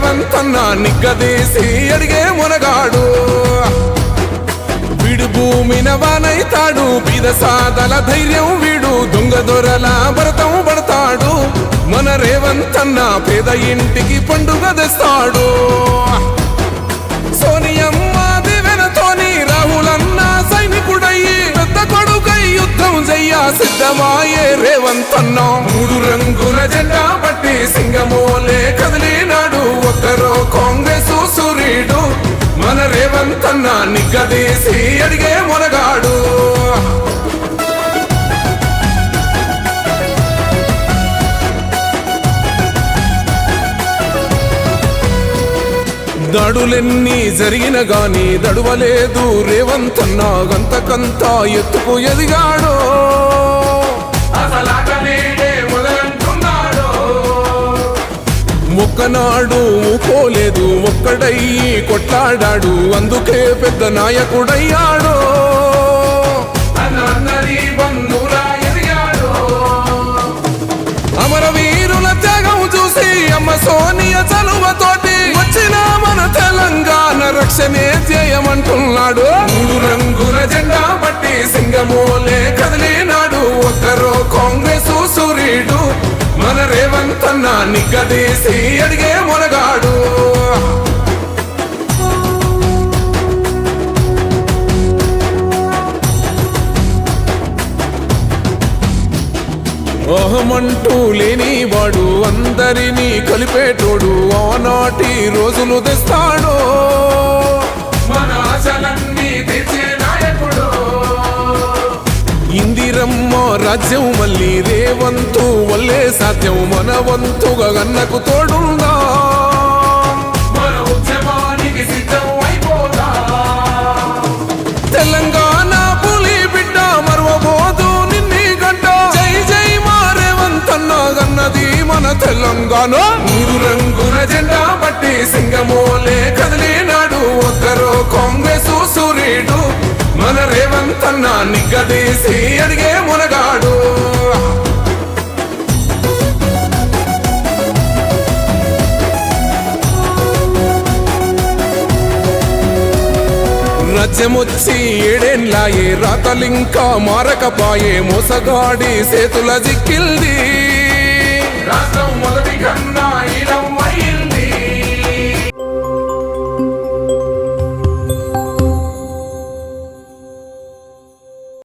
రేవంతన్న నిగ్గదీసి అడిగే మునగాడు. వీడు భూమిన వానైతాడు, బీద సాదల ధైర్యం వీడు, దొంగ దొరల భరతం పడతాడు. మన రేవంతన్న పేద ఇంటికి పండుగ తెస్తాడు. సోనియమ్మ దివెనతోని రాహులన్న సైనికుడయ్యి పెద్ద కొడుకై యుద్ధం చెయ్య సిద్ధమాయే రేవంతన్న. 3 రంగుల జెండా పట్టి సింగమోలే కదిలినాడు, ఒక్కరో కాంగ్రెసు సూర్యుడు. మన రేవంతన్న నిగ్గదీసి అడిగే మునగాడు. దాడులెన్ని జరిగిన గాని దడువలేదు రేవంతన్న, గంతకంతా ఎత్తుకు ఎదిగాడు. ఒక్కనాడు ఊకోలేదు, ఒక్కడయ్యి కొట్లాడాడు, అందుకే పెద్ద నాయకుడయ్యాడు. అమరవీరుల త్యాగం చూసి అమ్మ సోనియ చలువతోటి వచ్చిన మన తెలంగాణ రక్షణే చేయమంటున్నాడు. 3 రంగుల జెండా పట్టి సింగమోలే కదిలినాడు, ఒక్కరో కాంగ్రెసు సూర్యుడు. మన రేవంతన్న నిగ్గదీసి అడిగే మునగాడు. అహమంటూ లేనివాడు, అందరినీ కలిపేటోడు, ఆనాటి రోజులు తెస్తాడు. మన ఆశలన్నీ తెచ్చే నాయకుడు. ఇందిరమ్మ రాజ్యం మళ్ళీ రేవంతు వల్లే సాధ్యం, మన వంతుగా గన్నకు తోడుందా. మన ఉద్యమానికి సిద్ధం అయిపోదా. తెలంగాణ పులి బిడ్డ మరవబోదు నిన్ని గంట. జై జై మా రేవంతన్న గన్నది మన తెలంగాణ. 3 రంగుల జెండా పట్టి సింగమోలే కదిలినాడు, ఒక్కరో కాంగ్రెసు సూర్యుడు. మన రేవంతన్న నిగ్గదీసి అడిగే మునగాడు. రాజ్యమొచ్చి 7 ఏళ్లాయే, రాతలింకా మారకపాయే, మోసగాడి సేతుల జిక్కిల్ది. రాష్ట్రం మొదటి కన్నా